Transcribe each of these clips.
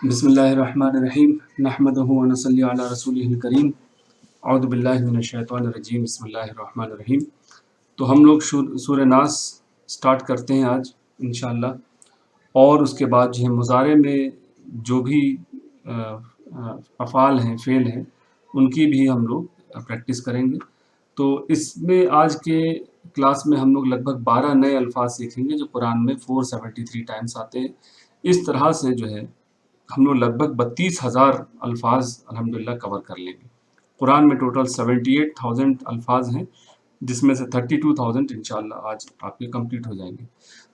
बिस्मिल्लाहिर्रहमानिर्रहीम नहमदुहु व नसल्ली अला रसूलिहिल करीम अऊज़ु बिल्लाहि मिनश शैतानिर रजीम बिस्मिल्लाहिर्रहमानिर्रहीम। तो हम लोग सूरह नास स्टार्ट करते हैं आज इंशाअल्लाह। और उसके बाद जो है मुज़ारे में जो भी अफ़ाल हैं, फ़ेल हैं, उनकी भी हम लोग प्रैक्टिस करेंगे। तो इसमें आज के क्लास में हम लोग लगभग 12 नए अल्फाज सीखेंगे जो कुरान में 473 टाइम्स आते हैं। इस तरह से जो है हम लोग लगभग 32,000 अल्फाज अल्हम्दुलिल्लाह कवर कर लेंगे। कुरान में टोटल 78,000 अल्फाज हैं, जिसमें से 32,000 इंशाअल्लाह आज आपके कंप्लीट हो जाएंगे।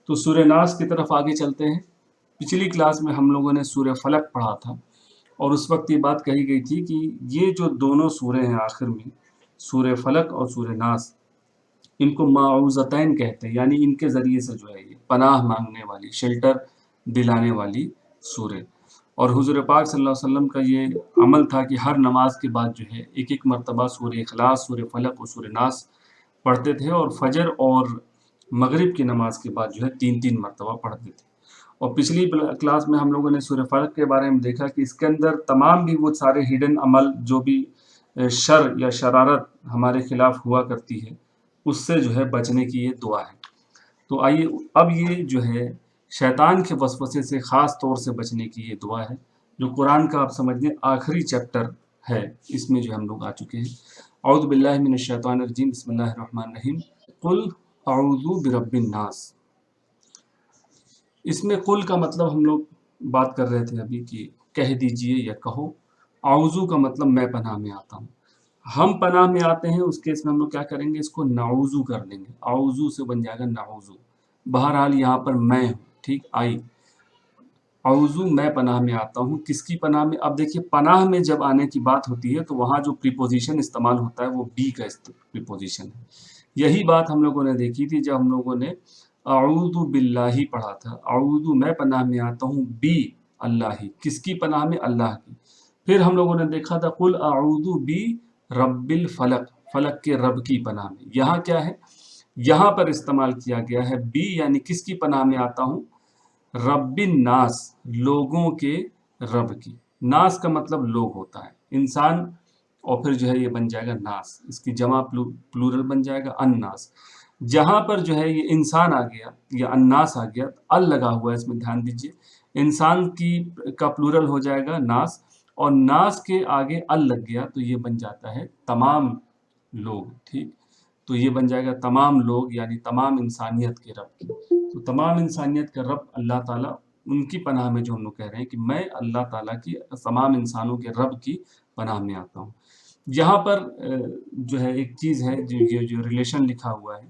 तो सूरह नास की तरफ आगे चलते हैं। पिछली क्लास में हम लोगों ने सूरह फलक पढ़ा था और उस वक्त ये बात कही गई थी कि ये जो दोनों सूरह हैं आखिर में, सूरह फलक और सूरह नास, इनको माऊज़तैन कहते हैं, यानी इनके ज़रिए से जो है ये पनाह मांगने वाली, शेल्टर दिलाने वाली सूरह। और हुज़ूर पाक सल्लल्लाहु अलैहि वसल्लम का ये अमल था कि हर नमाज के बाद जो है एक एक मरतबा सूरह इखलास, सूरह फलक और सूरह नास पढ़ते थे, और फजर और मगरिब की नमाज के बाद जो है 3-3 मरतबा पढ़ते थे। और पिछली क्लास में हम लोगों ने सूरह फलक के बारे में देखा कि इसके अंदर तमाम भी वो सारे हिडन अमल जो भी शर या शरारत हमारे खिलाफ हुआ करती है, उससे जो है बचने की ये दुआ है। तो आइए अब ये जो है शैतान के वसवसे से ख़ास तौर से बचने की ये दुआ है, जो कुरान का आप समझ लें आखिरी चैप्टर है, इसमें जो हम लोग आ चुके हैं। औज़ु बिल्लाहि मिनश शैतानिर रजीम बिस्मिल्लाहिर्रहमानिर्रहीम। कुल अऊज़ु बिरब्बिन नास। इसमें कुल का मतलब हम लोग बात कर रहे थे अभी कि कह दीजिए या कहो। आउज़ू का मतलब मैं पनाह में आता हूँ। हम पनाह में आते हैं, उस केस में हम लोग क्या करेंगे, इसको नाउज़ू कर लेंगे। आउज़ू से बन जाएगा नाउज़ू। बहरहाल यहाँ पर मैं हूँ, ठीक। आई आउज़ू मैं पनाह में आता हूँ। किसकी पनाह में? अब देखिए, पनाह में जब आने की बात होती है तो वहाँ जो प्रीपोजिशन इस्तेमाल होता है वो बी का प्रीपोजिशन है। यही बात हम लोगों ने देखी थी जब हम लोगों ने अऊज़ु बिल्लाही पढ़ा था। अऊज़ु मैं पनाह में आता हूँ, बी अल्लाही, किसकी पनाह में? अल्लाह की। फिर हम लोगों ने देखा था कुल अऊज़ु बी रब्बिल फलक, फलक के रब की पनाह में। यहाँ क्या है? यहाँ पर इस्तेमाल किया गया है बी, यानी किसकी पनाह में आता हूँ? रब्बिन नास, लोगों के रब की। नास का मतलब लोग होता है, इंसान, और फिर जो है ये बन जाएगा नास, इसकी जमा प्लूरल बन जाएगा अन्नास। जहाँ पर जो है ये इंसान आ गया या अन्नास आ गया, अल लगा हुआ है, इसमें ध्यान दीजिए। इंसान की का प्लूरल हो जाएगा नास, और नास के आगे अल लग गया तो ये बन जाता है तमाम लोग, ठीक। तो ये बन जाएगा तमाम लोग, यानी तमाम इंसानियत के रब की। तो तमाम इंसानियत का रब अल्लाह ताला, उनकी पनाह में जो हम लोग कह रहे हैं कि मैं अल्लाह ताला की तमाम इंसानों के रब की पनाह में आता हूँ। यहाँ पर जो है एक चीज़ है, जो रिलेशन लिखा हुआ है,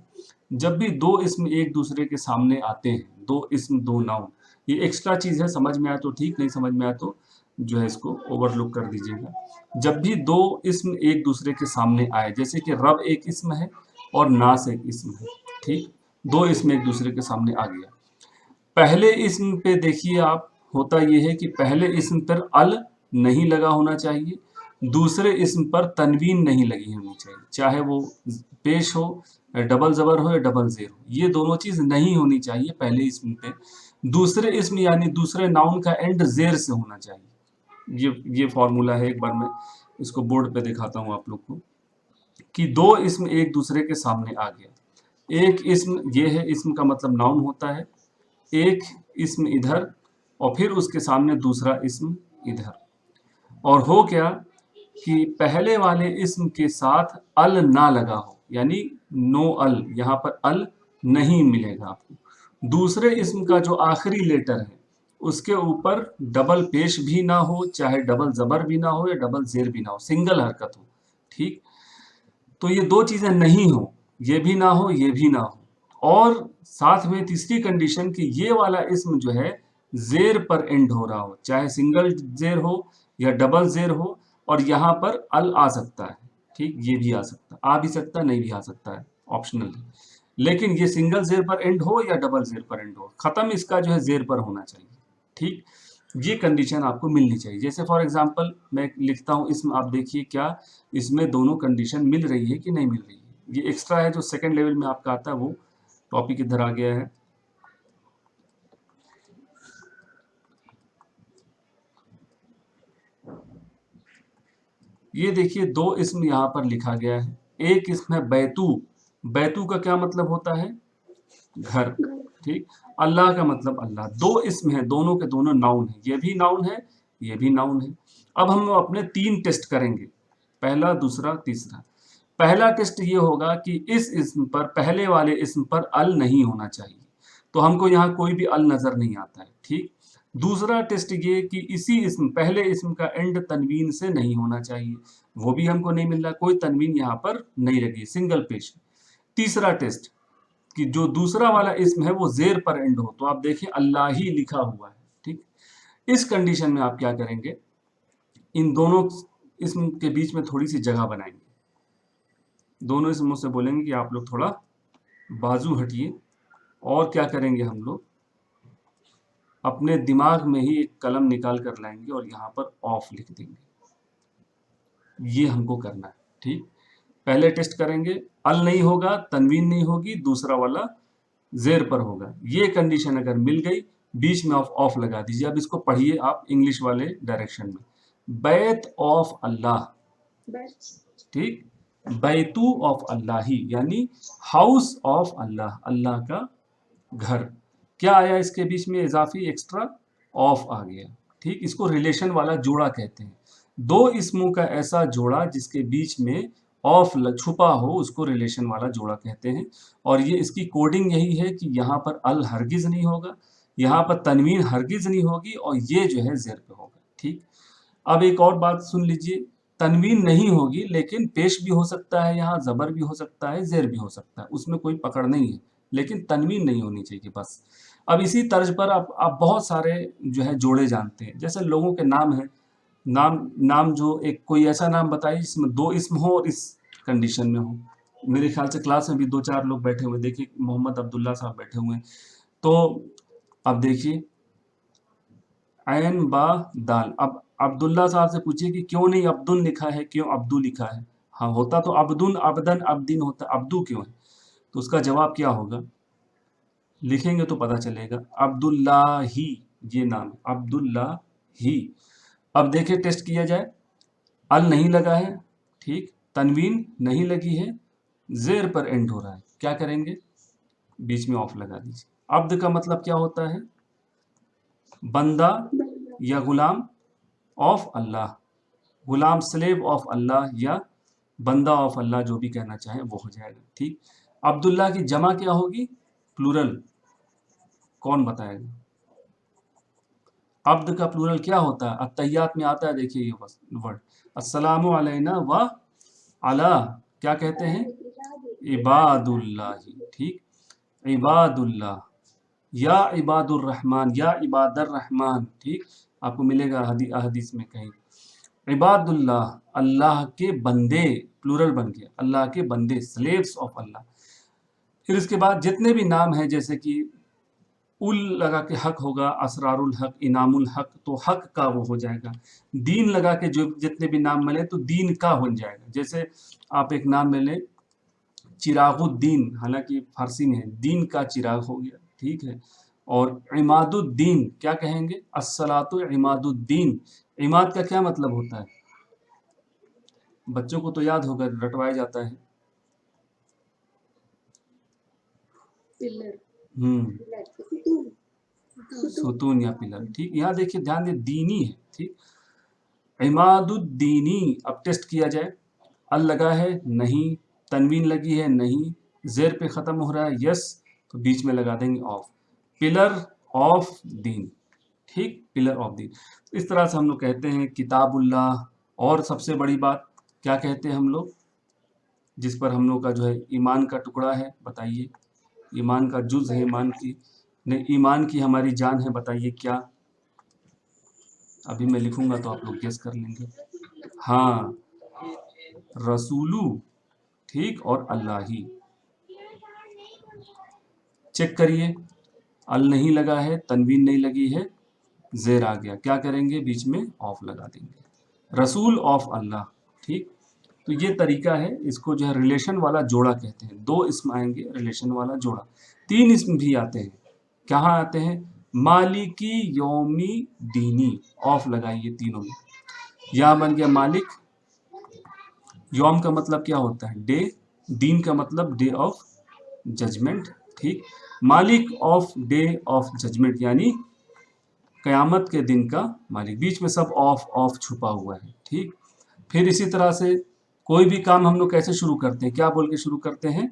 जब भी दो इसम एक दूसरे के सामने आते हैं, दो इसम दो नाउन, ये एक्स्ट्रा चीज़ है, समझ में आए तो ठीक, नहीं समझ में आए तो जो है इसको ओवरलुक कर दीजिएगा। जब भी दो इसम एक दूसरे के सामने आए, जैसे कि रब एक इसम है और नास एक इसम है, ठीक, दो इसम एक दूसरे के सामने आ गया। पहले इसम पे देखिए आप, होता ये है कि पहले इसम पर अल नहीं लगा होना चाहिए, दूसरे इसम पर तनवीन नहीं लगी होनी चाहिए, चाहे वो पेश हो, डबल ज़बर हो या डबल ज़ेर हो, ये दोनों चीज़ नहीं होनी चाहिए पहले इसम पे। दूसरे इसम यानी दूसरे नाउन का एंड ज़ेर से होना चाहिए। ये फॉर्मूला है, एक बार मैं इसको बोर्ड पे दिखाता हूँ आप लोग को, कि दो इसम एक दूसरे के सामने आ गया। एक इसम ये है, इसम का मतलब नाउन होता है, एक इसम इधर और फिर उसके सामने दूसरा इसम इधर, और हो क्या कि पहले वाले इसम के साथ अल ना लगा हो, यानी नो अल, यहाँ पर अल नहीं मिलेगा आपको। दूसरे इसम का जो आखिरी लेटर है उसके ऊपर डबल पेश भी ना हो, चाहे डबल जबर भी ना हो या डबल जेर भी ना हो, सिंगल हरकत हो, ठीक। तो ये दो चीजें नहीं हो, ये भी ना हो, ये भी ना हो। और साथ में तीसरी कंडीशन कि ये वाला इसम जो है जेर पर एंड हो रहा हो, चाहे सिंगल जेर हो या डबल जेर हो, और यहाँ पर अल आ सकता है, ठीक, ये भी आ भी सकता है, नहीं भी आ सकता है, ऑप्शनल है। लेकिन ये सिंगल जेर पर एंड हो या डबल जेर पर एंड हो, खत्म इसका जो है जेर पर होना चाहिए, ठीक। ये कंडीशन आपको मिलनी चाहिए। जैसे फॉर एग्जांपल मैं लिखता हूँ इसमें, आप देखिए क्या इसमें दोनों कंडीशन मिल रही है कि नहीं मिल रही है। ये एक्स्ट्रा है जो सेकंड लेवल में आपका आता है, वो टॉपिक इधर आ गया है। ये देखिए दो इसम यहाँ पर लिखा गया है। एक इसम है बैतू, बैतू का क्या मतलब होता है? घर। ठीक, अल्लाह का मतलब अल्लाह। दो इसम है, दोनों के दोनों नाउन है, ये भी नाउन है, ये भी नाउन है। अब हम अपने 3 टेस्ट करेंगे, पहला, दूसरा, तीसरा। पहला टेस्ट ये होगा कि इस इसम पर, पहले वाले इसम पर अल नहीं होना चाहिए, तो हमको यहाँ कोई भी अल नजर नहीं आता है। ठीक, दूसरा टेस्ट ये कि इसी इसम, पहले इसम का एंड तनवीन से नहीं होना चाहिए, वो भी हमको नहीं मिल रहा, कोई तनवीन यहाँ पर नहीं लगी, सिंगल पेश। तीसरा टेस्ट कि जो दूसरा वाला इसम है वो जेर पर एंड हो, तो आप देखें अल्लाह ही लिखा हुआ है। ठीक, इस कंडीशन में आप क्या करेंगे, इन दोनों इसम के बीच में थोड़ी सी जगह बनाएंगे, दोनों इसमों से बोलेंगे कि आप लोग थोड़ा बाजू हटिए, और क्या करेंगे हम लोग अपने दिमाग में ही एक कलम निकाल कर लाएंगे और यहाँ पर ऑफ लिख देंगे, ये हमको करना है। ठीक, पहले टेस्ट करेंगे, अल नहीं होगा, तनवीन नहीं होगी, दूसरा वाला जेर पर होगा, ये कंडीशन अगर मिल गई, बीच में ऑफ लगा दीजिए। अब इसको पढ़िए आप इंग्लिश वाले डायरेक्शन में, बैत ऑफ अल्लाह। ठीक, बैतू ऑफ अल्लाह ही, यानी हाउस ऑफ अल्लाह, अल्लाह का घर। क्या आया इसके बीच में इजाफी एक्स्ट्रा? ऑफ आ गया। ठीक, इसको रिलेशन वाला जोड़ा कहते हैं। दो इसमों का ऐसा जोड़ा जिसके बीच में ऑफ छुपा हो, उसको रिलेशन वाला जोड़ा कहते हैं। और ये इसकी कोडिंग यही है कि यहाँ पर अल हरगिज नहीं होगा, यहाँ पर तनवीन हरगिज नहीं होगी, और ये जो है जेर पे होगा। ठीक, अब एक और बात सुन लीजिए, तनवीन नहीं होगी लेकिन पेश भी हो सकता है, यहाँ जबर भी हो सकता है, जेर भी हो सकता है, उसमें कोई पकड़ नहीं है, लेकिन तनवीन नहीं होनी चाहिए बस। अब इसी तर्ज पर आप बहुत सारे जो है जोड़े जानते हैं, जैसे लोगों के नाम हैं, नाम नाम जो एक कोई ऐसा नाम बताइए जिसमें दो इसम हो और इस कंडीशन में हो। मेरे ख्याल से क्लास में भी 2-4 लोग बैठे हुए, देखिए मोहम्मद अब्दुल्ला साहब बैठे हुए हैं। तो अब देखिए ऐन बा दाल, अब अब्दुल्ला साहब से पूछिए कि क्यों नहीं अब्दुल लिखा है, क्यों अब्दू लिखा है? हाँ, होता तो अब्दुन, अबदन, अब्दिन होता, अब्दू क्यों है? तो उसका जवाब क्या होगा, लिखेंगे तो पता चलेगा, अब्दुल्ला ही, ये नाम अब्दुल्ला ही। अब देखिए टेस्ट किया जाए, अल नहीं लगा है, ठीक, तनवीन नहीं लगी है, जेर पर एंड हो रहा है, क्या करेंगे, बीच में ऑफ लगा दीजिए। अब्द का मतलब क्या होता है, बंदा या गुलाम ऑफ अल्लाह, गुलाम स्लेव ऑफ अल्लाह या बंदा ऑफ अल्लाह, जो भी कहना चाहे वो हो जाएगा। ठीक, अब्दुल्ला की जमा क्या होगी, प्लूरल, कौन बताएगा? अब्द का प्लूरल क्या होता है? अत्तहियात में आता है, देखिए ये वर्ड, अस्सलामु अलैना व अला, क्या कहते हैं, इबादुल्लाही। ठीक, इबादुल्लाह, या इबादुर रहमान, या इबादर रहमान। ठीक, आपको मिलेगा हदीस में कहीं, इबादुल्लाह, अल्लाह के बंदे, प्लूरल बन गया, अल्लाह के बंदे, स्लेव्स ऑफ अल्लाह। फिर इसके बाद जितने भी नाम हैं, जैसे कि उल लगा के हक होगा, असरारुल हक, इनामुल हक, तो हक का वो हो जाएगा। दीन लगा के जो जितने भी नाम मिले तो दीन का बन जाएगा। जैसे आप एक नाम ले लें, चिरागुद्दीन, हालांकि फारसी में है, दीन का चिराग हो गया। ठीक है, और इमादुद्दीन क्या कहेंगे, अस्सलातु इमादुद्दीन। इमाद का क्या मतलब होता है, बच्चों को तो याद होगा, रटवाया जाता है, सुतून या पिलर। ठीक, यहाँ देखिए ध्यान दे, दीनी है। ठीक, इमादुद्दीनी। अब टेस्ट किया जाए, अल लगा है, नहीं, तनवीन लगी है, नहीं, जेर पे खत्म हो रहा है, यस, तो बीच में लगा देंगे ऑफ, पिलर ऑफ दीन। ठीक, पिलर ऑफ दीन। इस तरह से हम लोग कहते हैं किताबुल्लाह। और सबसे बड़ी बात क्या कहते हैं हम लोग, जिस पर हम लोग का जो है ईमान का टुकड़ा है, बताइए, ईमान का जुज है, ईमान की नहीं, ईमान की हमारी जान है, बताइए क्या? अभी मैं लिखूंगा तो आप लोग गेस कर लेंगे। हाँ, रसूलू। ठीक, और अल्लाह ही। चेक करिए, अल नहीं लगा है, तनवीन नहीं लगी है, जेर आ गया, क्या करेंगे, बीच में ऑफ लगा देंगे, रसूल ऑफ अल्लाह। ठीक, तो ये तरीका है, इसको जो है रिलेशन वाला जोड़ा कहते हैं। दो इसम आएंगे, रिलेशन वाला जोड़ा। 3 इसम भी आते हैं, कहाँ आते हैं, मालिकी, यौमी, दीनी, ऑफ लगाइए तीनों में। यहाँ बन गया मालिक, यौम का मतलब क्या होता है? डे। दीन का मतलब डे ऑफ जजमेंट, ठीक। मालिक ऑफ डे ऑफ जजमेंट यानी कयामत के दिन का मालिक। बीच में सब ऑफ ऑफ छुपा हुआ है, ठीक। फिर इसी तरह से कोई भी काम हम लोग कैसे शुरू करते हैं? क्या बोल के शुरू करते हैं?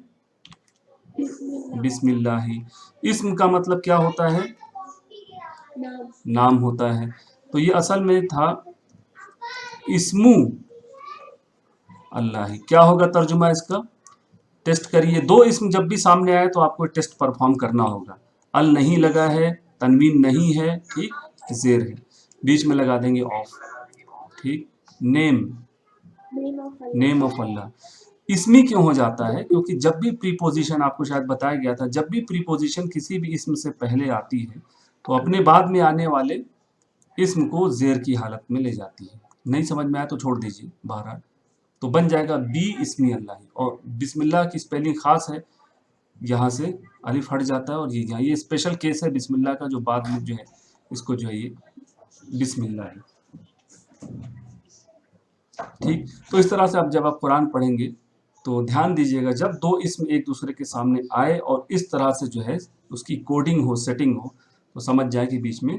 बिस्मिल्लाही। इस्म का मतलब क्या होता है? नाम होता है। तो ये असल में था इस्मु अल्लाह। क्या होगा तर्जुमा इसका? टेस्ट करिए। दो इस्म जब भी सामने आए तो आपको टेस्ट परफॉर्म करना होगा। अल नहीं लगा है, तनवीन नहीं है, ठीक, जेर है, बीच में लगा देंगे ऑफ, ठीक। नेम, नेम ऑफ अल्लाह। इसमी क्यों हो जाता है? क्योंकि जब भी प्रीपोजिशन, आपको शायद बताया गया था, जब भी प्रीपोजिशन किसी भी इसम से पहले आती है तो अपने बाद में आने वाले इसम को जेर की हालत में ले जाती है। नहीं समझ में आया तो छोड़ दीजिए, बहरहाल तो बन जाएगा बी इस्मी अल्लाह। और बिस्मिल्लाह की स्पेलिंग खास है, यहाँ से अलिफ हट जाता है और ये यहाँ ये स्पेशल केस है बिस्मिल्लाह का, जो बाद में जो है इसको जो है ये बिस्मिल्लाह है, ठीक। तो इस तरह से अब जब आप कुरान पढ़ेंगे तो ध्यान दीजिएगा, जब दो इसम एक दूसरे के सामने आए और इस तरह से जो है उसकी कोडिंग हो, सेटिंग हो, तो समझ जाए कि बीच में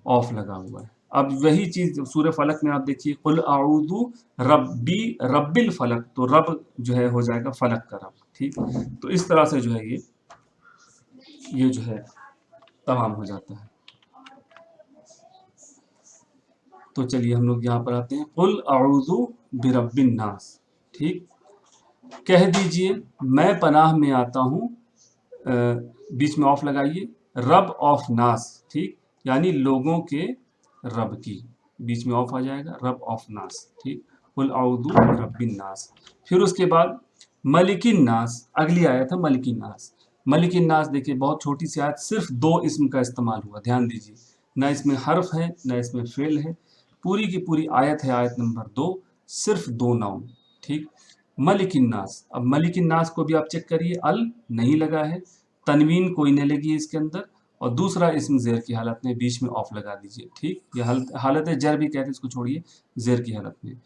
ऑफ लगा हुआ है। अब वही चीज सूर्य फलक में आप देखिए, कुल आऊदु रब्बी रब्बिल फलक, तो रब जो है हो जाएगा फलक का रब, ठीक। तो इस तरह से जो है ये जो है तमाम हो जाता है। तो चलिए हम लोग यहाँ पर आते हैं, कुल आऊदु बिरब्बिन नास, ठीक। कह दीजिए मैं पनाह में आता हूँ, बीच में ऑफ लगाइए, रब ऑफ नास, ठीक, यानी लोगों के रब की, बीच में ऑफ आ जाएगा, रब ऑफ नास, ठीक। कुल औदू रब्बिन नास। फिर उसके बाद मलिकिन नास, अगली आयत है मलिकिन नास। मलिकिन नास देखिए बहुत छोटी सी आयत, सिर्फ दो इसम का इस्तेमाल हुआ, ध्यान दीजिए, ना इसमें हर्फ है ना इसमें फेल है, पूरी की पूरी आयत है आयत नंबर 2, सिर्फ दो नाउन, ठीक। मलिकिन नास। अब मलिकिन नास को भी आप चेक करिए, अल नहीं लगा है, तनवीन कोई नहीं लगी है इसके अंदर, और दूसरा इसम जेर की हालत में, बीच में ऑफ लगा दीजिए, ठीक। ये हालत जर भी कहते हैं, इसको छोड़िए, जेर की हालत में।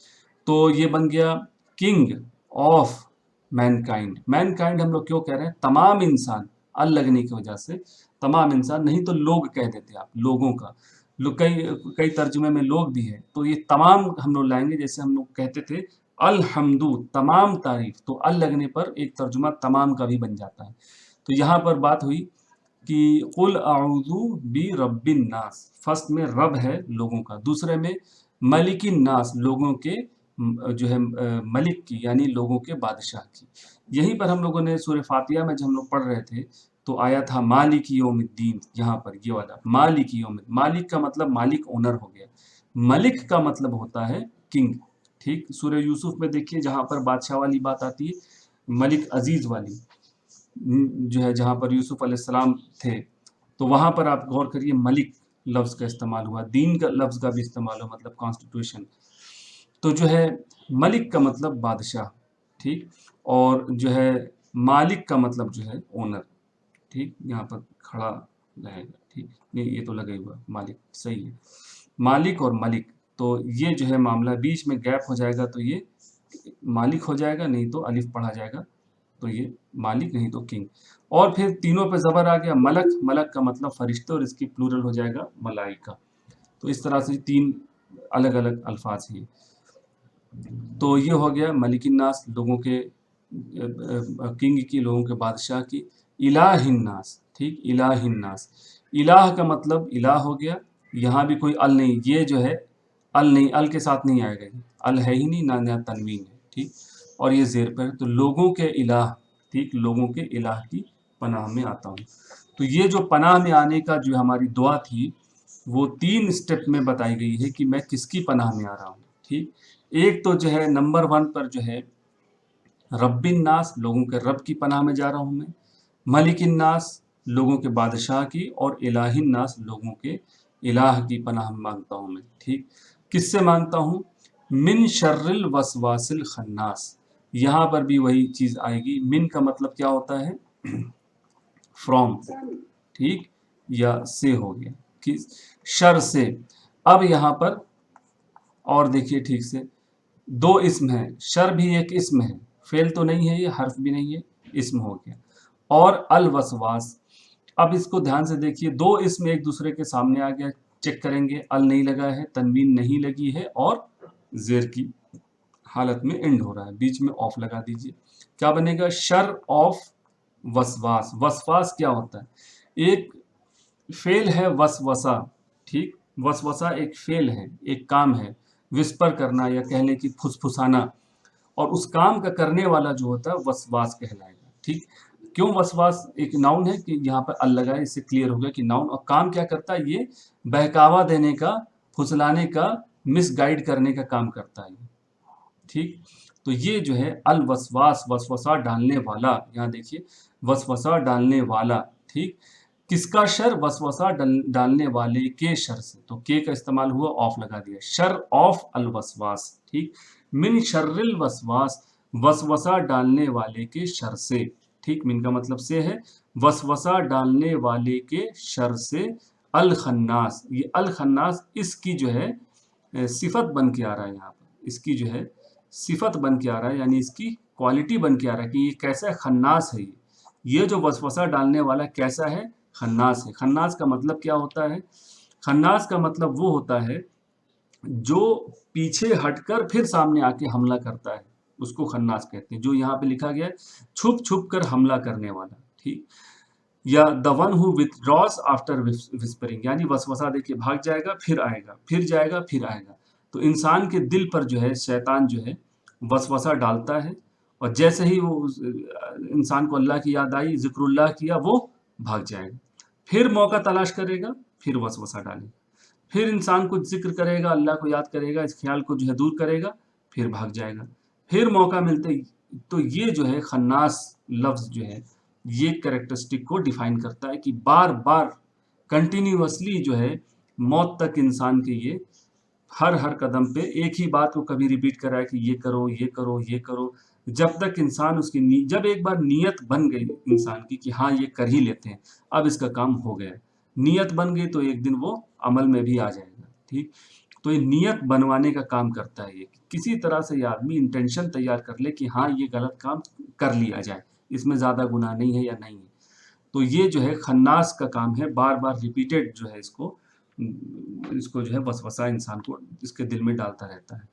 तो ये बन गया किंग ऑफ मैनकाइंड। मैनकाइंड हम लोग क्यों कह रहे हैं? तमाम इंसान, अल लगने की वजह से तमाम इंसान, नहीं तो लोग कह देते आप, लोगों का, लोग कई कई तर्जुमे में लोग भी है, तो ये तमाम हम लोग लाएंगे। जैसे हम लोग कहते थे अलहम्दु, तमाम तारीफ, तो अल लगने पर एक तर्जुमा तमाम का भी बन जाता है। तो यहाँ पर बात हुई कि कुल आऊज़ु बी रब्बिन नास, फर्स्ट में रब है लोगों का, दूसरे में मलिकिन नास, लोगों के जो है मलिक की, यानी लोगों के बादशाह की। यहीं पर हम लोगों ने सूरह फातिहा में जब हम लोग पढ़ रहे थे तो आया था मालिक यौमिद्दीन, यहाँ पर ये वाला मालिक यौमिद्दीन, मालिक का मतलब मालिक, ओनर हो गया, मलिक का मतलब होता है किंग, ठीक। सूरह यूसुफ में देखिए जहाँ पर बादशाह वाली बात आती है, मलिक अजीज वाली जो है, जहाँ पर यूसुफ अलैहिस्सलाम थे, तो वहाँ पर आप गौर करिए मलिक लफ्ज़ का इस्तेमाल हुआ, दीन का लफ्ज़ का भी इस्तेमाल हुआ, मतलब कॉन्स्टिट्यूशन। तो जो है मलिक का मतलब बादशाह, ठीक, और जो है मालिक का मतलब जो है ओनर, ठीक, यहाँ पर खड़ा रहेगा, ठीक, नहीं ये तो लगा ही हुआ, मालिक सही है, मालिक और मलिक। तो ये जो है मामला, बीच में गैप हो जाएगा तो ये मालिक हो जाएगा, नहीं तो अलिफ पढ़ा जाएगा, तो ये मालिक, नहीं तो किंग। और फिर तीनों पे ज़बर आ गया, मलक, मलक का मतलब फरिश्ते, और इसकी प्लूरल हो जाएगा मलाइका। तो इस तरह से तीन अलग अलग अल्फाज हैं। तो ये हो गया मलिकिन नास, लोगों के किंग की, लोगों के बादशाह की। इलाहिन नास, ठीक, इलाहिन नास, इलाह का मतलब इलाह हो गया, यहाँ भी कोई अल नहीं, ये जो है अल नहीं, अल के साथ नहीं आएगा, अल है ही नहीं, ना तनवीन है, ठीक। और ये जेर पर, तो लोगों के इलाह, ठीक, लोगों के इलाह की पनाह में आता हूँ। तो ये जो पनाह में आने का जो हमारी दुआ थी, वो 3 स्टेप में बताई गई है कि मैं किसकी पनाह में आ रहा हूँ, ठीक। एक तो जो है नंबर 1 पर जो है रब्बिन नास, लोगों के रब की पनाह में जा रहा हूँ मैं, मलिकिन नास, लोगों के बादशाह की, और इलाहिन नास, लोगों के इलाह की पनाह मांगता हूँ मैं, ठीक। किससे मांगता हूँ? मिन शर्रिल वसवासिल खन्नास, यहाँ पर भी वही चीज़ आएगी। मिन का मतलब क्या होता है? फ्रॉम, ठीक, या से हो गया, किस शर से। अब यहाँ पर और देखिए ठीक से, दो इसम है, शर भी एक इसम है, फेल तो नहीं है, ये हर्फ भी नहीं है, इसम हो गया। और अल वसवास, अब इसको ध्यान से देखिए, दो इसम एक दूसरे के सामने आ गया, चेक करेंगे, अल नहीं लगा है, तनवीन नहीं लगी है, और जेर की हालत में एंड हो रहा है, बीच में ऑफ लगा दीजिए। क्या बनेगा? Sir of वसवास। वसवास क्या होता है? एक फेल है वसवसा, ठीक, वसवसा एक फेल है, एक काम है, विस्पर करना या कह लें कि फुसफुसाना, और उस काम का करने वाला जो होता है वसवास कहलाएगा, ठीक। क्यों वसवास एक नाउन है कि यहाँ पर अल लगा है, इससे क्लियर हो गया कि नाउन, और काम क्या करता है? ये बहकावा देने का, फुसलाने का, मिसगाइड करने का काम करता है, ठीक। तो ये जो है अल वसवास, वसवसा डालने वाला, यहाँ देखिए वसवसा डालने वाला, ठीक। किसका शर? वसवसा डालने वाले के शर से, तो के का इस्तेमाल हुआ, ऑफ लगा दिया, शर ऑफ अल वसवास, ठीक। मिन शर्रिल वसवास, वसवसा डालने वाले के शर से, ठीक, मिन का मतलब से है, वसवसा डालने वाले के शर से। अल खन्नास, ये अल खन्नास इसकी जो है सिफत बन के आ रहा है यहाँ पर, इसकी जो है सिफत बन के आ रहा है, यानी इसकी क्वालिटी बन के आ रहा है कि ये कैसा है? खन्नास है ये जो वसवसा डालने वाला कैसा है? खन्नास है। खन्नास का मतलब क्या होता है? खन्नास का मतलब वो होता है जो पीछे हटकर फिर सामने आके हमला करता है, उसको खन्नास कहते हैं। जो यहाँ पे लिखा गया है, छुप छुप कर हमला करने वाला, ठीक। या the one who withdraws after whispering, यानी वसवसा देखिए भाग जाएगा फिर आएगा, फिर जाएगा फिर आएगा। तो इंसान के दिल पर जो है शैतान जो है वसवसा डालता है, और जैसे ही वो इंसान को अल्लाह की याद आई, जिक्रुल्लाह किया, वो भाग जाएगा। फिर मौका तलाश करेगा, फिर वसवसा डालेगा, फिर इंसान को जिक्र करेगा, अल्लाह को याद करेगा, इस ख्याल को जो है दूर करेगा, फिर भाग जाएगा, फिर मौका मिलते ही। तो ये जो है खन्नास लफ्ज़ जो है, ये कैरेक्टरिस्टिक को डिफाइन करता है कि बार बार कंटिन्यूअसली जो है मौत तक इंसान के ये हर कदम पे एक ही बात को कभी रिपीट कर रहा है कि ये करो, ये करो, ये करो, जब तक इंसान उसकी जब एक बार नीयत बन गई इंसान की कि हाँ ये कर ही लेते हैं, अब इसका काम हो गया, नीयत बन गई तो एक दिन वो अमल में भी आ जाएगा, ठीक। तो ये नीयत बनवाने का काम करता है, ये किसी तरह से ये आदमी इंटेंशन तैयार कर ले कि हाँ ये गलत काम कर लिया जाए, इसमें ज़्यादा गुनाह नहीं है या नहीं है। तो ये जो है खन्नास का काम है, बार बार रिपीटेड जो है इसको जो है वसवसा इंसान को इसके दिल में डालता रहता है।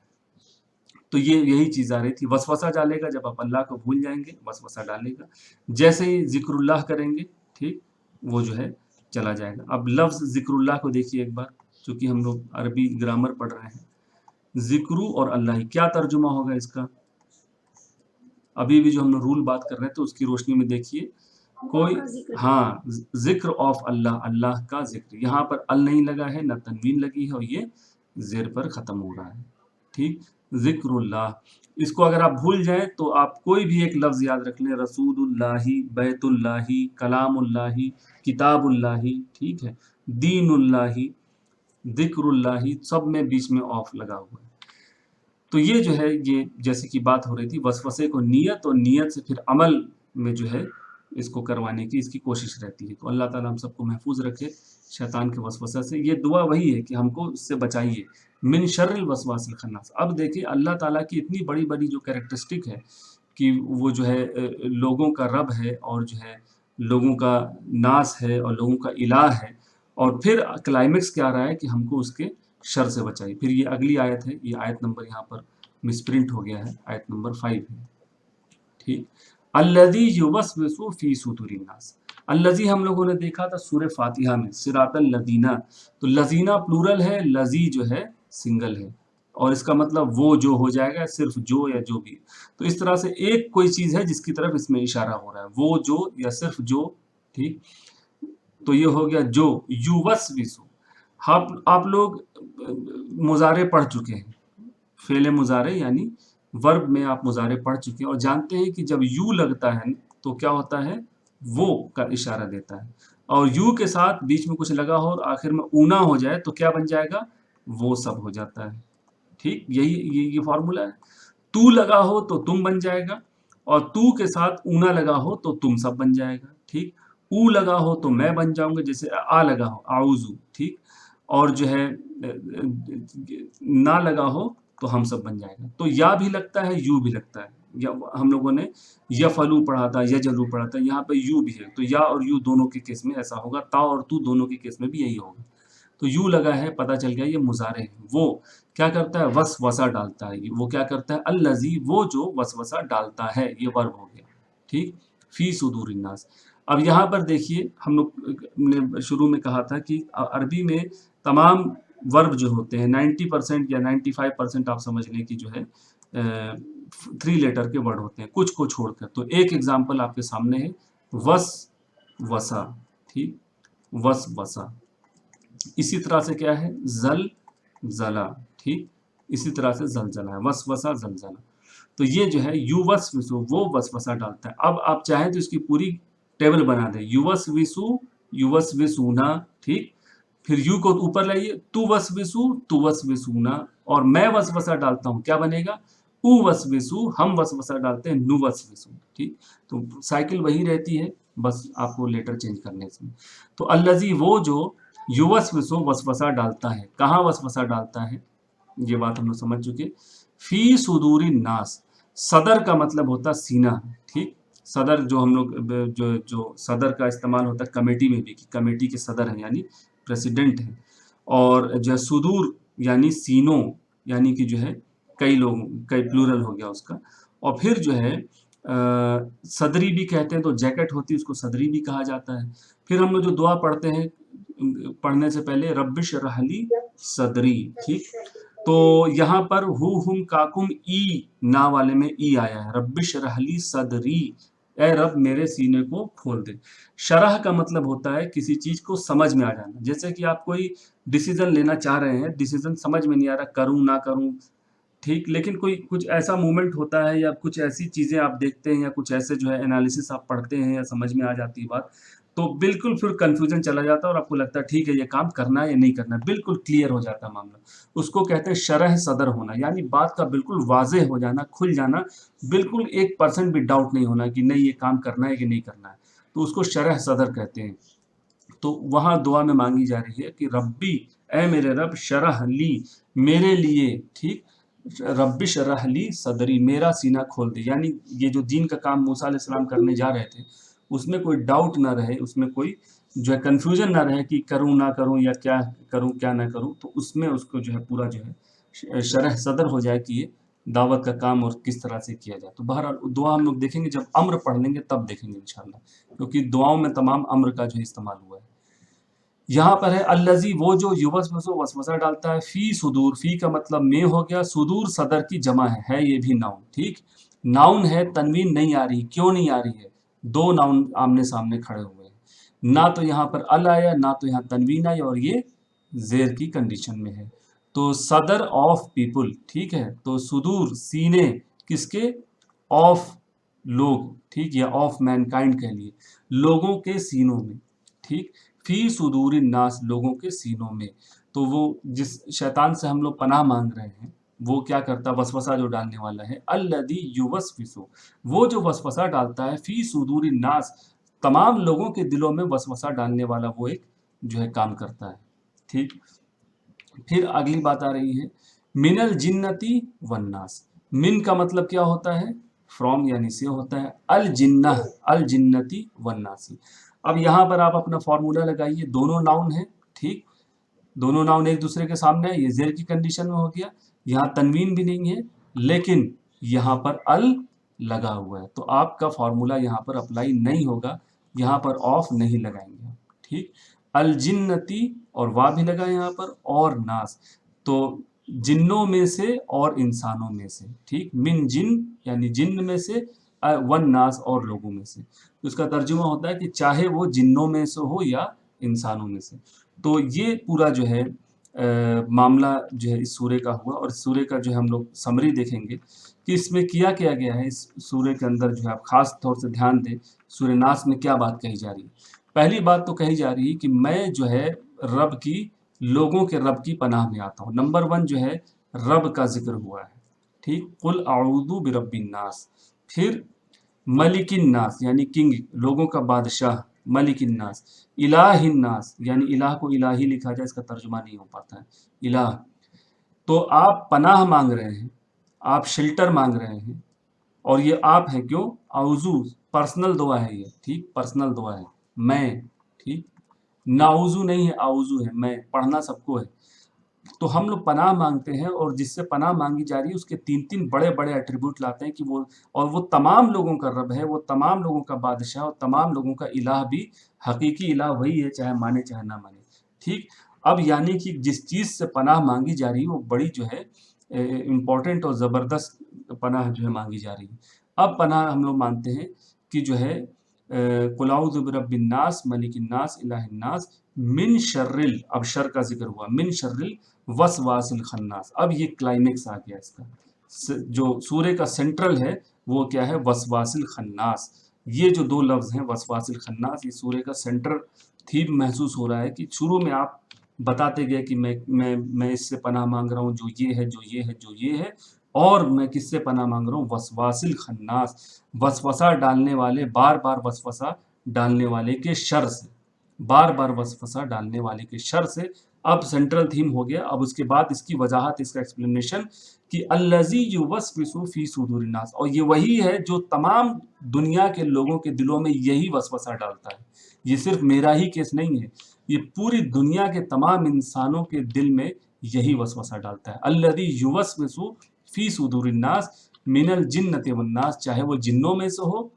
तो ये यही चीज़ आ रही थी, वसवसा डालेगा जब आप अल्लाह को भूल जाएंगे, वसवसा डालेगा, जैसे ही जिक्रुल्लाह करेंगे, ठीक, वो जो है चला जाएगा। अब लफ्ज़ जिक्रुल्लाह को देखिए एक बार, चूंकि हम लोग अरबी ग्रामर पढ़ रहे हैं, जिक्रू और अल्लाह, क्या तर्जुमा होगा इसका? अभी भी जो हम लोग रूल बात कर रहे थे उसकी रोशनी में देखिए, कोई, हाँ, जिक्र ऑफ अल्लाह, अल्लाह का जिक्र, यहाँ पर अल नहीं लगा है, न तनवीन लगी है, और ये जेर पर ख़त्म हो रहा है, ठीक। जिक्रुल्लाह, इसको अगर आप भूल जाएं तो आप कोई भी एक लफ्ज़ याद रख लें, रसूलुल्लाही, बैतुल्लाही, कलामुल्लाही, किताबुल्लाही, ठीक है, दीनुल्लाही, जिक्रुल्लाही, सब में बीच में ऑफ लगा हुआ है। तो ये जो है, ये जैसे कि बात हो रही थी, वसवसे को नीयत और नीयत से फिर अमल में जो है इसको करवाने की इसकी कोशिश रहती है। तो अल्लाह ताला हम सबको महफूज रखे शैतान के वसवसा से। ये दुआ वही है कि हमको इससे बचाइए, मिन शर्रिल वसवासिल खन्नास। अब देखिए अल्लाह ताला की इतनी बड़ी बड़ी जो कैरेक्टरिस्टिक है कि वो जो है लोगों का रब है, और जो है लोगों का नास है, और लोगों का इलाह है, और फिर क्लाइमेक्स क्या आ रहा है कि हमको उसके शर से बचाइए। फिर ये अगली आयत है, ये आयत नंबर यहाँ पर मिसप्रिंट हो गया है, आयत नंबर 5 है, ठीक। अल्लज़ी युवस्विसु फी सुदूरिन नास, अल्लज़ी हम लोगों ने देखा था सूरह फातिहा में, सिरातल लदीना, तो लजीना प्लूरल है, लजी जो है सिंगल है, और इसका मतलब वो जो हो जाएगा, सिर्फ जो या जो भी। तो इस तरह से एक कोई चीज़ है जिसकी तरफ इसमें इशारा हो रहा है, वो जो या सिर्फ जो, ठीक। तो ये हो गया जो, युवस्विसु। आप लोग मुजारे पढ़ चुके हैं, फेले मुजारे यानी वर्ब में आप मुजारे पढ़ चुके हैं, और जानते हैं कि जब यू लगता है तो क्या होता है, वो का इशारा देता है, और यू के साथ बीच में कुछ लगा हो और आखिर में ऊना हो जाए तो क्या बन जाएगा, वो सब हो जाता है, ठीक। यही ये फॉर्मूला है। तू लगा हो तो तुम बन जाएगा, और तू के साथ ऊना लगा हो तो तुम सब बन जाएगा, ठीक। ऊ लगा हो तो मैं बन जाऊंगा, जैसे आ लगा हो आउजू, ठीक। और जो है ना लगा हो तो हम सब बन जाएगा। तो या भी लगता है, यू भी लगता है। या हम लोगों ने यफलू पढ़ा था, यजलू पढ़ा था, यहाँ पे यू भी है। तो या और यू दोनों के केस में ऐसा होगा, ता और तू दोनों के केस में भी यही होगा। तो यू लगा है, पता चल गया ये मुजारे है। वो क्या करता है, वसवसा डालता है। वो क्या करता है, अल्लज़ी, वो जो वसवसा डालता है, ये वर्ब हो गया। ठीक, फी सुदूरिन नास। अब यहाँ पर देखिए, हम लोग ने शुरू में कहा था कि अरबी में तमाम वर्ब जो होते हैं 90% या 95% आप समझ लें कि जो है 3 लेटर के वर्ड होते हैं, कुछ को छोड़कर। तो एक एग्जाम्पल आपके सामने है, वस वसा। ठीक, वस वसा। इसी तरह से क्या है, जल जला। ठीक, इसी तरह से जलजला है, वसवसा जलजला। तो ये जो है युवस विसु, वो वसवसा डालता है। अब आप चाहें तो इसकी पूरी टेबल बना दें, युवस विसु, युवस विसूना। ठीक, फिर यू को ऊपर लाइए, तू वस विसु, तू वस विसूना। और मैं वसवसा डालता हूं, क्या बनेगा, उ वस विसु, हम वसवसा डालते हैं, नु वस विसु। ठीक, तो साइकिल वही रहती है, बस आपको लेटर चेंज करने से। तो अल्लजी, वो जो युवस विसु वसवसा डालता है, कहाँ वसवसा डालता है, ये बात हम लोग समझ चुके। फी सुदूरी नास, सदर का मतलब होता है सीना। ठीक, सदर जो हम लोग जो सदर का इस्तेमाल होता है कमेटी में भी, कि कमेटी के सदर हैं यानी प्रेसिडेंट हैं। और जो सुदूर यानी सीनों, यानी कि जो है कई लोग, कई प्लूरल हो गया उसका। और फिर जो है सदरी भी कहते हैं, तो जैकेट होती है उसको सदरी भी कहा जाता है। फिर हम लोग जो दुआ पढ़ते हैं पढ़ने से पहले, रब्बिश रहली सदरी। ठीक, तो यहाँ पर हु हुम काकुम ई ना वाले में ई आया है, रब्बिश रहली सदरी, ए रब मेरे सीने को खोल दे। शरह का मतलब होता है किसी चीज को समझ में आ जाना। जैसे कि आप कोई डिसीजन लेना चाह रहे हैं, डिसीजन समझ में नहीं आ रहा, करूं ना करूं। ठीक, लेकिन कोई कुछ ऐसा मोमेंट होता है या कुछ ऐसी चीजें आप देखते हैं या कुछ ऐसे जो है एनालिसिस आप पढ़ते हैं या समझ में आ जाती है बात, तो बिल्कुल फिर कंफ्यूजन चला जाता है और आपको लगता है ठीक है ये काम करना है या नहीं करना है, बिल्कुल क्लियर हो जाता है मामला। उसको कहते हैं शरह सदर होना, यानी बात का बिल्कुल वाज़ेह हो जाना, खुल जाना, बिल्कुल 1% भी डाउट नहीं होना कि नहीं ये काम करना है कि नहीं करना है, तो उसको शरह सदर कहते हैं। तो वहां दुआ में मांगी जा रही है कि रब्बी, ए मेरे रब, शरह ली, मेरे लिए। ठीक, रब्बी शरह ली सदरी, मेरा सीना खोल दे। यानी ये जो दीन का काम मूसा अलैहिस्सलाम करने जा रहे थे, उसमें कोई डाउट ना रहे, उसमें कोई जो है कंफ्यूजन ना रहे कि करूं ना करूं या क्या करूं क्या ना करूं, तो उसमें उसको जो है पूरा जो है शरह सदर हो जाए कि ये दावत का काम और किस तरह से किया जाए। तो बहरहाल दुआ हम लोग देखेंगे, जब अम्र पढ़ लेंगे तब देखेंगे इंशाल्लाह, क्योंकि दुआओं में तमाम अम्र का जो है इस्तेमाल हुआ है। यहाँ पर है अल्लजी, वो जो युवस वसवसा डालता है, फी सुदूर, फी का मतलब में हो गया, सुदूर सदर की जमा है ये भी नाउन। ठीक, नाउन है, तनवीन नहीं आ रही, क्यों नहीं आ रही है, दो नाउन आमने सामने खड़े हुए हैं, ना तो यहाँ पर अल आया ना तो यहाँ तनवीन आई, और ये जेर की कंडीशन में है। तो सदर ऑफ पीपुल। ठीक है, तो सुदूर सीने किसके, ऑफ लोग। ठीक, या ऑफ मैनकाइंड कह लिए, लोगों के सीनों में। ठीक, फी सुदूरी नास, लोगों के सीनों में। तो वो जिस शैतान से हम लोग पनाह मांग रहे हैं, वो क्या करता, वसवसा जो डालने वाला है, अल्लदी युवसविसु, वो जो वसवसा डालता है, फी सुदूरी नास, तमाम लोगों के दिलों में वसवसा डालने वाला वो एक जो है काम करता है। ठीक, फिर अगली बात आ रही है, मिनल जिन्नती वन्नास। मिन का मतलब क्या होता है, फ्रॉम यानी से होता है, अल जिन्ना, अल जिन्नती वन्नासी। अब यहाँ पर आप अपना फॉर्मूला लगाइए, दोनों नाउन है। ठीक, दोनों नाउन एक दूसरे के सामने है, ये जेर की कंडीशन में हो गया, यहाँ तनवीन भी नहीं है, लेकिन यहाँ पर अल लगा हुआ है, तो आपका फॉर्मूला यहाँ पर अप्लाई नहीं होगा, यहाँ पर ऑफ नहीं लगाएंगे। ठीक, अल जिन्नती, और वाह भी लगा यहाँ पर, और नास, तो जिन्नों में से और इंसानों में से। ठीक, मिन जिन यानी जिन्न में से, वन नास और लोगों में से। तो इसका तर्जुमा होता है कि चाहे वो जिन्नों में से हो या इंसानों में से। तो ये पूरा जो है मामला जो है इस सूरे का हुआ, और इस सूरे का जो है हम लोग समरी देखेंगे कि इसमें किया क्या गया है। इस सूरे के अंदर जो है आप खास तौर से ध्यान दें, सूरे नास में क्या बात कही जा रही है। पहली बात तो कही जा रही है कि मैं जो है रब की, लोगों के रब की पनाह में आता हूँ। नंबर 1 जो है रब का जिक्र हुआ है। ठीक, कुल आऊदु बिरब्बिन नास। फिर मलिकिन नास यानी किंग, लोगों का बादशाह, मलिकिन नास। इलाहिन नास, यानी इलाह को इलाही लिखा जाए, इसका तर्जुमा नहीं हो पाता है, इलाह। تو آپ پناہ مانگ رہے ہیں، آپ شیلٹر مانگ رہے ہیں، اور یہ آپ ہیں کیوں؟ اعوذو پرسنل دعا ہے، یہ ٹھیک پرسنل دعا ہے میں، ٹھیک ناؤزو نہیں ہے، اعوذو ہے، میں پڑھنا سب کو ہے۔ تو ہم لوگ پناہ مانگتے ہیں، اور جس سے پناہ مانگی جا رہی ہے اس کے تین تین بڑے بڑے ایٹریبیوٹ لاتے ہیں کہ وہ، اور وہ تمام لوگوں کا رب ہے، وہ تمام لوگوں کا بادشاہ، اور تمام لوگوں کا الہ بھی حقیقی الہ وہی ہے، چاہے مانے چاہے نہ مانے، ٹھیک۔ اب یعنی کہ جس چیز سے پناہ مانگی جا رہی ہے وہ بڑی جو ہے امپورٹنٹ اور زبردست پناہ جو ہے مانگی جا رہی ہے۔ اب پناہ ہم لوگ مانتے ہیں کہ جو ہے قل اعوذ برب الناس ملک الناس الہ الناس من شر اب شر کا ذکر ہوا، من شر الوسواس الخناس۔ اب یہ کلائمیکس آ گیا اس کا، جو سورہ کا سینٹرل ہے وہ کیا ہے؟ وسواس الخناس۔ یہ جو دو لفظ ہیں وسواس الخناس، یہ سورہ کا سینٹر تھیم محسوس ہو رہا ہے کہ شروع میں آپ بتاتے گئے کہ میں اس سے پناہ مانگ رہا ہوں جو یہ ہے جو یہ ہے جو یہ ہے، اور میں کس سے پناہ مانگ رہا ہوں؟ وسواس الخناس، وسوسہ ڈالنے والے، بار بار وسوسہ ڈالنے والے کے شر سے، بار بار وسوسہ ڈالنے والے کے شر سے۔ اب سینٹرل تھیم ہو گیا۔ اب اس کے بعد اس کی وضاحت، اس کا ایکسپلینیشن کہ الذی یوسوس فی صدور الناس، اور یہ وہی ہے جو تمام دنیا کے لوگوں کے دلوں میں یہی وسوسہ ڈالتا ہے۔ یہ صرف میرا ہی کیس نہیں ہے، یہ پوری دنیا کے تمام انسانوں کے دل میں یہی وسوسہ ڈالتا ہے۔ الذی یوسوس فی صدور الناس من الجنۃ والناس، چاہے وہ جنوں میں سے ہو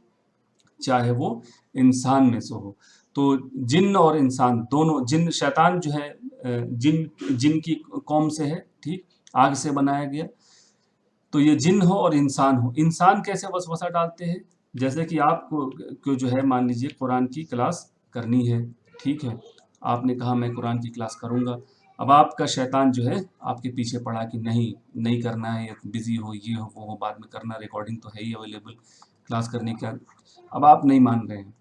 چاہے وہ انسان میں سے ہو۔ تو جن اور انسان دونوں، جن شیطان جو ہے جن کی قوم سے ہے، ٹھیک آگ سے بنایا گیا، تو یہ جن ہو اور انسان ہو۔ انسان کیسے وسوسہ ڈالتے ہیں؟ جیسے کہ آپ کو جو ہے مان لیجئے قرآن کی کلاس کرنی ہے، ٹھیک ہے، آپ نے کہا میں قرآن کی کلاس کروں گا، اب آپ کا شیطان جو ہے آپ کے پیچھے پڑا کہ نہیں کرنا ہے، یا بزی ہو، یہ ہو وہ ہو، بعد میں کرنا، ریکارڈنگ تو ہے ہی اویلیبل کلاس کرنے کا۔ اب آپ نہیں مان رہے ہیں،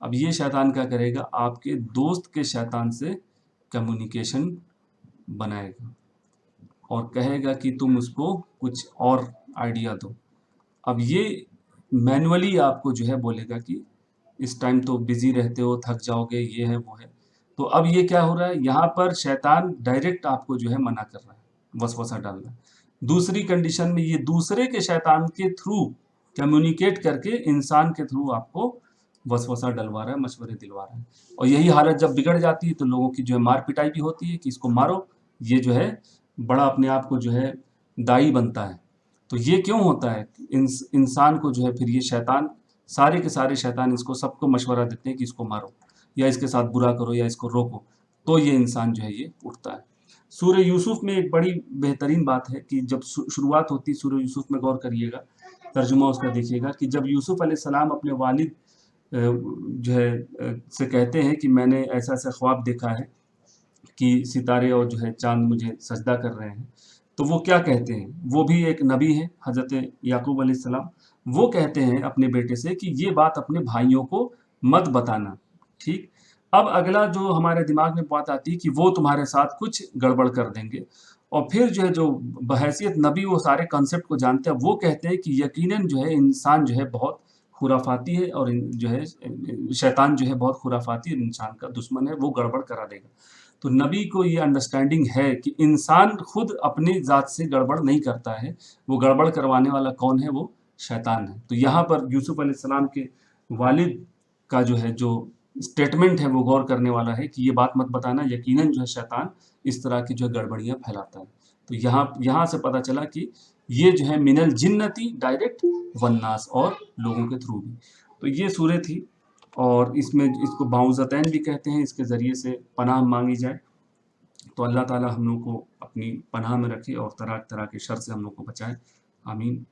اب یہ شیطان کیا کرے گا؟ آپ کے دوست کے شیطان سے کمیونیکیشن بنائے گا اور کہے گا کہ تم اس کو کچھ اور آئیڈیا دو۔ اب یہ مینولی آپ کو جو ہے بولے گا کہ اس ٹائم تو بزی رہتے ہو، تھک جاؤ گے، یہ ہے وہ ہے۔ تو اب یہ کیا ہو رہا ہے؟ یہاں پر شیطان ڈائریکٹ آپ کو جو ہے منع کر رہا ہے، وسوسہ ڈال رہا ہے۔ دوسری کنڈیشن میں یہ دوسرے کے شیطان کے تھرو کمیونیکیٹ کر کے انسان کے تھرو آپ کو وسوسہ ڈلوا رہا ہے، مشورے دلوا رہا ہے۔ اور یہی حالت جب بگڑ جاتی ہے تو لوگوں کی جو ہے مار پٹائی بھی ہوتی ہے کہ اس کو مارو، یہ جو ہے بڑا اپنے آپ کو جو ہے دائی بنتا ہے۔ تو یہ کیوں ہوتا ہے؟ انسان کو جو ہے پھر یہ شیطان، سارے کے سارے شیطان اس کو سب کو مشورہ دیتے ہیں کہ اس کو مارو، یا اس کے ساتھ برا کرو، یا اس کو روکو، تو یہ انسان جو ہے یہ اٹھتا ہے۔ سورہ یوسف میں ایک بڑی بہترین بات ہے کہ جب شروعات ہوتی ہے سورہ یوسف میں، غور کریے گا، ترجمہ اس کا دیکھیے گا کہ جب یوسف علیہ السلام اپنے والد جو ہے سے کہتے ہیں کہ میں نے ایسا ایسا خواب دیکھا ہے کہ ستارے اور جو ہے چاند مجھے سجدہ کر رہے ہیں، تو وہ کیا کہتے ہیں؟ وہ بھی ایک نبی ہے، حضرت یعقوب علیہ السلام، وہ کہتے ہیں اپنے بیٹے سے کہ یہ بات اپنے بھائیوں کو مت بتانا، ٹھیک۔ اب اگلا جو ہمارے دماغ میں بات آتی ہے کہ وہ تمہارے ساتھ کچھ گڑبڑ کر دیں گے، اور پھر جو ہے جو بحیثیت نبی وہ سارے کنسیپٹ کو جانتے ہیں، وہ کہتے ہیں کہ یقیناً جو ہے انسان جو ہے بہت خرافاتی ہے، اور جو ہے شیطان جو ہے بہت خرافاتی اور انسان کا دشمن ہے، وہ گڑبڑ کرا دے گا۔ تو نبی کو یہ انڈرسٹینڈنگ ہے کہ انسان خود اپنی ذات سے گڑبڑ نہیں کرتا ہے، وہ گڑبڑ کروانے والا کون ہے؟ وہ شیطان ہے۔ تو یہاں پر یوسف علیہ السلام کے والد کا جو ہے جو اسٹیٹمنٹ ہے وہ غور کرنے والا ہے کہ یہ بات مت بتانا، یقیناً جو ہے شیطان اس طرح کی جو ہے گڑبڑیاں پھیلاتا ہے۔ تو یہاں سے پتہ چلا کہ یہ جو ہے من الجنتی ڈائریکٹ، والناس اور لوگوں کے تھرو بھی۔ تو یہ سورہ تھی، اور اس میں اس کو معوذتین بھی کہتے ہیں، اس کے ذریعے سے پناہ مانگی جائے۔ تو اللہ تعالی ہم لوگ کو اپنی پناہ میں رکھے اور طرح طرح کے شر سے ہم لوگ کو بچائے، آمین۔